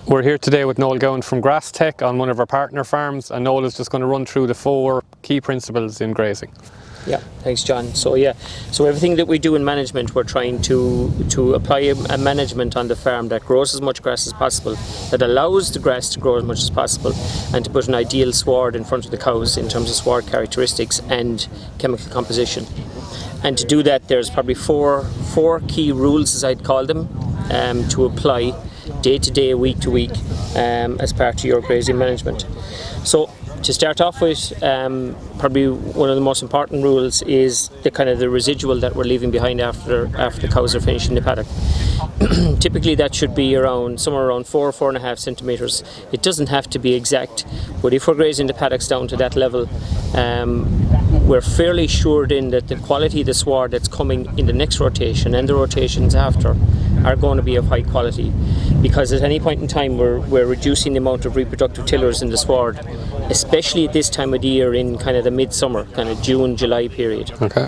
We're here today with Noel Gowan from Grasstec on one of our partner farms, and Noel is just going to run through the 4 key principles in grazing. Yeah, thanks John. So everything that we do in management, we're trying to apply a management on the farm that grows as much grass as possible, that allows the grass to grow as much as possible, and to put an ideal sward in front of the cows in terms of sward characteristics and chemical composition. And to do that, there's probably four key rules, as I'd call them, to apply day to day, week to week, as part of your grazing management. So to start off with, probably one of the most important rules is the residual that we're leaving behind after the cows are finished in the paddock. Typically that should be somewhere around 4.5 centimeters. It doesn't have to be exact, but if we're grazing the paddocks down to that level, we're fairly sure then that the quality of the sward that's coming in the next rotation and the rotations after are going to be of high quality, because at any point in time we're reducing the amount of reproductive tillers in the sward, especially at this time of the year in kind of the midsummer, kind of June, July period. Okay.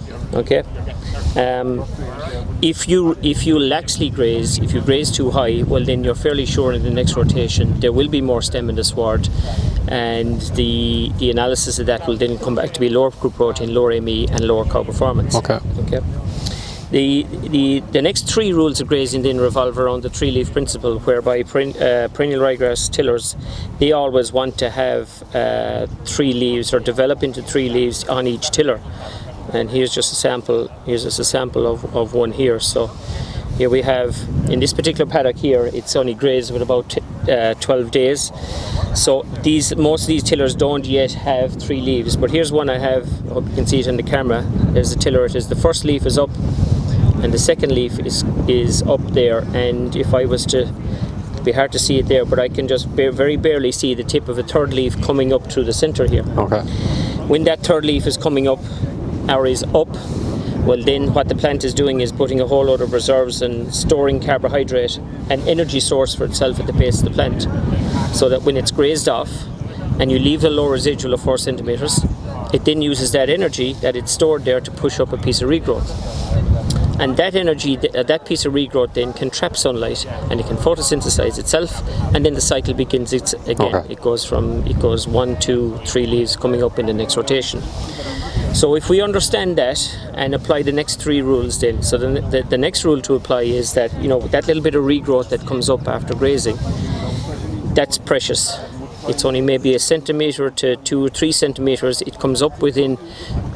If you laxly graze, if you graze too high, well then you're fairly sure in the next rotation there will be more stem in the sward, and the analysis of that will then come back to be lower crude protein, lower ME and lower cow performance. Okay. The next 3 rules of grazing then revolve around the 3-leaf principle, whereby perennial ryegrass tillers, they always want to have 3 leaves or develop into 3 leaves on each tiller. And here's just a sample. Here's just a sample of one here. So here we have, in this particular paddock here, it's only grazed with about 12 days. So most of these tillers don't yet have 3 leaves. But here's one I have. I hope you can see it on the camera. There's the tiller. It is the first leaf is up, and the second leaf is up there. And if I was to, it'd be hard to see it there, but I can just very barely see the tip of a third leaf coming up through the center here. Okay. When that third leaf is coming up, or is up, well then what the plant is doing is putting a whole load of reserves and storing carbohydrate and energy source for itself at the base of the plant, so that when it's grazed off and you leave a low residual of 4 centimeters, it then uses that energy that it's stored there to push up a piece of regrowth. And that energy, that piece of regrowth then can trap sunlight, and it can photosynthesize itself, and then the cycle begins again. Okay. It goes 1, 2, 3 leaves coming up in the next rotation. So if we understand that and apply the next 3 rules then, so the next rule to apply is that, that little bit of regrowth that comes up after grazing, that's precious. It's only maybe 1 centimeter to 2 or 3 centimeters. It comes up within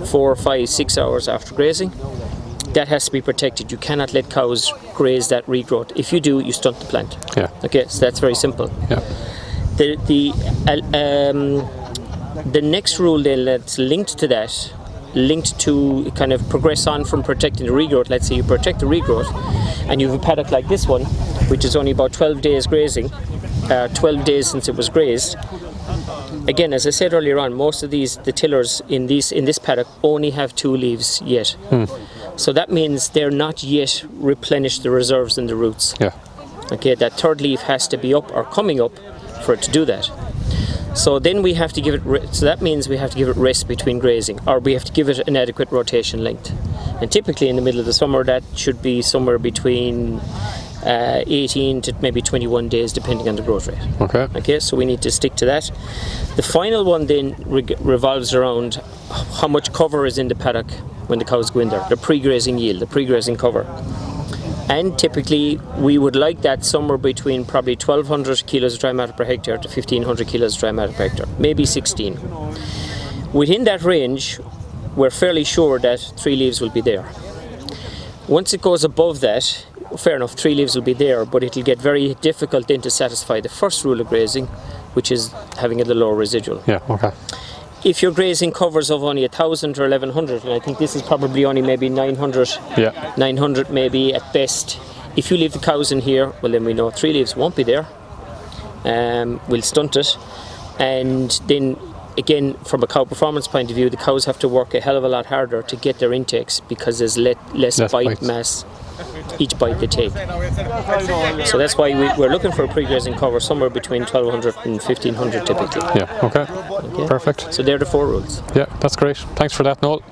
4, 5, 6 hours after grazing. That has to be protected. You cannot let cows graze that regrowth. If you do, you stunt the plant. Yeah. Okay, so that's very simple. Yeah. The next rule then that's linked to kind of progress on from protecting the regrowth. Let's say you protect the regrowth and you have a paddock like this one, which is only about 12 days grazing, 12 days since it was grazed. Again, as I said earlier on, most of the tillers in this paddock only have 2 leaves yet. So that means they're not yet replenished the reserves in the roots. Yeah. Okay, that third leaf has to be up or coming up for it to do that. So then we have to give it, so that means we have to give it rest between grazing, or we have to give it an adequate rotation length. And typically in the middle of the summer that should be somewhere between 18 to maybe 21 days depending on the growth rate. Okay, so we need to stick to that. The final one then revolves around how much cover is in the paddock when the cows go in there, the pre-grazing yield, the pre-grazing cover. And typically we would like that somewhere between probably 1,200 kilos of dry matter per hectare to 1,500 kilos of dry matter per hectare, maybe 16. Within that range, we're fairly sure that 3 leaves will be there. Once it goes above that, fair enough, 3 leaves will be there, but it'll get very difficult then to satisfy the first rule of grazing, which is having a lower residual. Yeah, okay. If your grazing covers of only 1,000 or 1,100, and I think this is probably only maybe 900, 900 maybe at best. If you leave the cows in here, well then we know 3 leaves won't be there. We'll stunt it, and then again, from a cow performance point of view, the cows have to work a hell of a lot harder to get their intakes because there's less bite mass each bite they take. So that's why we're looking for a pre-grazing cover somewhere between 1,200 and 1,500 typically. Yeah, okay. Perfect. So they're the 4 rules. Yeah, that's great. Thanks for that, Noel.